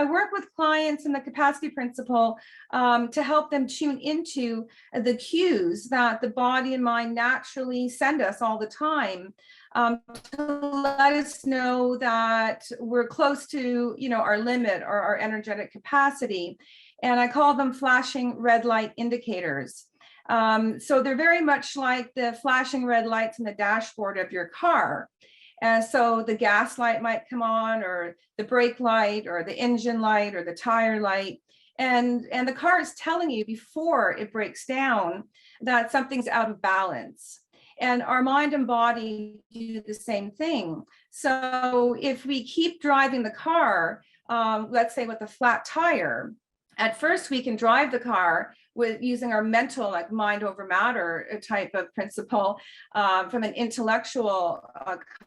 I work with clients in the capacity principle to help them tune into the cues that the body and mind naturally send us all the time, to let us know that we're close to, our limit or our energetic capacity. And I call them flashing red light indicators. So they're very much like the flashing red lights in the dashboard of your car. And so the gas light might come on, or the brake light, or the engine light, or the tire light. And the car is telling you before it breaks down that something's out of balance. And our mind and body do the same thing. So if we keep driving the car, let's say with a flat tire, at first we can drive the car with using our mental, like mind over matter type of principle, from an intellectual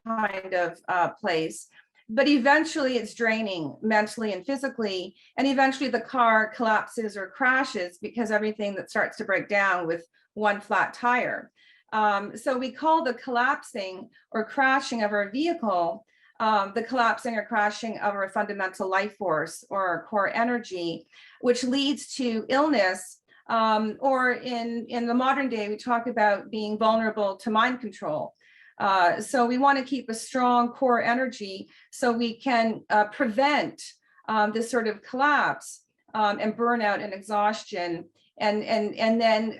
kind of place. But eventually it's draining mentally and physically. And eventually the car collapses or crashes because everything that starts to break down with one flat tire. So we call the collapsing or crashing of our vehicle the collapsing or crashing of our fundamental life force or our core energy, which leads to illness. Or in the modern day, we talk about being vulnerable to mind control. So we want to keep a strong core energy so we can prevent this sort of collapse and burnout and exhaustion, and then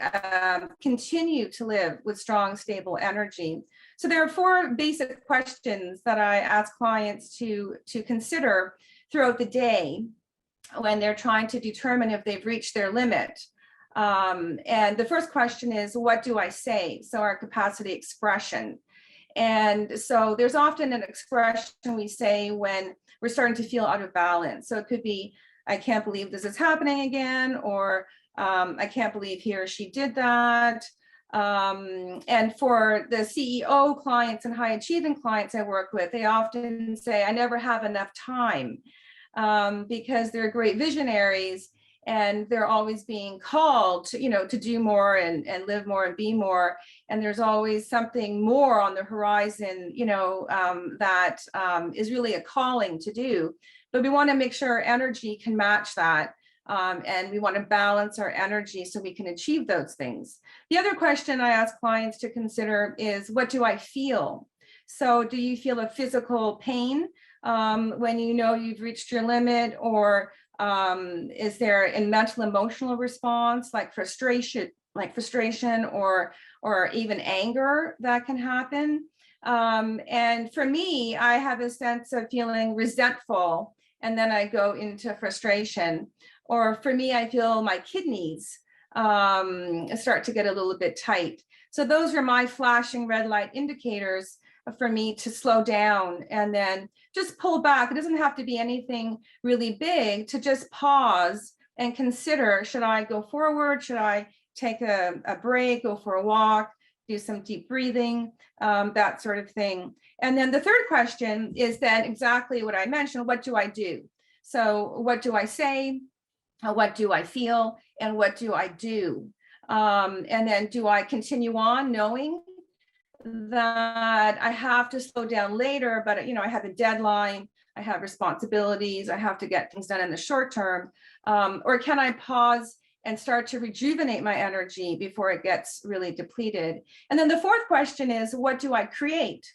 continue to live with strong, stable energy. So there are 4 basic questions that I ask clients to consider throughout the day when they're trying to determine if they've reached their limit. And the first question is, what do I say? So our capacity expression. And so there's often an expression we say when we're starting to feel out of balance. So it could be, I can't believe this is happening again, or I can't believe he or she did that. And for the CEO clients and high achieving clients I work with, they often say, I never have enough time, because they're great visionaries and they're always being called to, to do more and live more and be more. And there's always something more on the horizon, that is really a calling to do. But we want to make sure our energy can match that. And we want to balance our energy so we can achieve those things. The other question I ask clients to consider is, what do I feel? So do you feel a physical pain when you know you've reached your limit, or is there a mental emotional response like frustration or even anger that can happen? And for me, I have a sense of feeling resentful, and then I go into frustration. Or for me, I feel my kidneys start to get a little bit tight. So those are my flashing red light indicators for me to slow down and then just pull back. It doesn't have to be anything really big, to just pause and consider, should I go forward? Should I take a break, go for a walk, do some deep breathing, that sort of thing. And then the third question is then exactly what I mentioned, what do I do? So what do I say? What do I feel? And what do I do? And then do I continue on knowing that I have to slow down later, but I have a deadline, I have responsibilities, I have to get things done in the short term, or can I pause and start to rejuvenate my energy before it gets really depleted? And then the fourth question is, what do I create?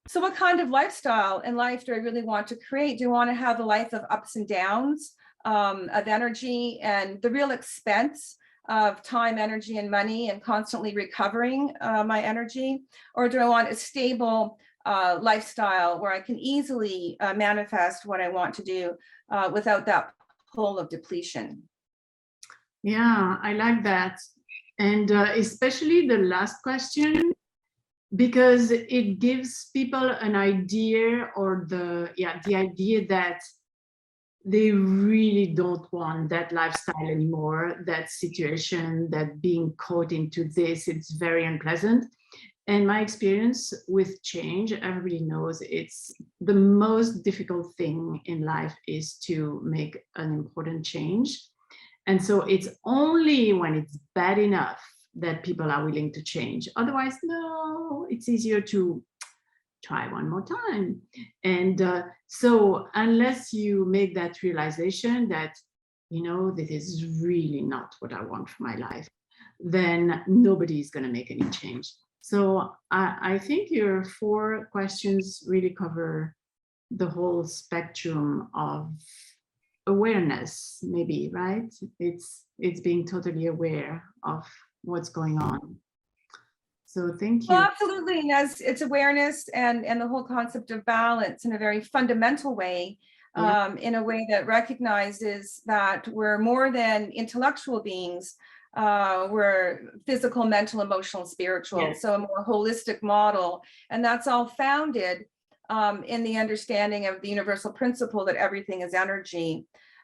So what kind of lifestyle and life do I really want to create? Do I want to have a life of ups and downs, of energy and the real expense of time, energy, and money, and constantly recovering my energy? Or do I want a stable lifestyle where I can easily manifest what I want to do without that pull of depletion? Yeah, I like that. And especially the last question, because it gives people an idea, or the idea that they really don't want that lifestyle anymore, that situation, that being caught into this, it's very unpleasant. And my experience with change, everybody knows it's the most difficult thing in life is to make an important change. And so it's only when it's bad enough that people are willing to change. Otherwise, no, it's easier to try one more time. And so unless you make that realization that, you know, this is really not what I want for my life, then nobody's going to make any change. So I think your 4 questions really cover the whole spectrum of awareness, maybe, right? It's being totally aware of what's going on. So thank Well, you. absolutely. And as it's awareness and the whole concept of balance in a very fundamental way, Yeah. in a way that recognizes that we're more than intellectual beings. We're physical, mental, emotional, spiritual. Yes. So a more holistic model. And that's all founded in the understanding of the universal principle that everything is energy,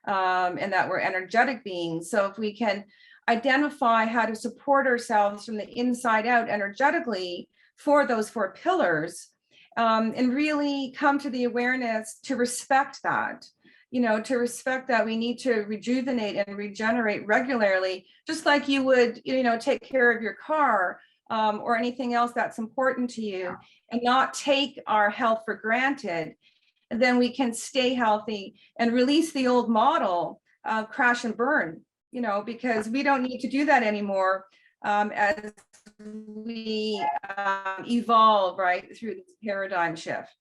and that we're energetic beings. So if we can identify how to support ourselves from the inside out energetically for those 4 pillars, and really come to the awareness to respect that, you know, to respect that we need to rejuvenate and regenerate regularly, just like you would, you know, take care of your car, or anything else that's important to you, and not take our health for granted. And then we can stay healthy and release the old model of crash and burn, you know, because we don't need to do that anymore, as we evolve, right, through this paradigm shift.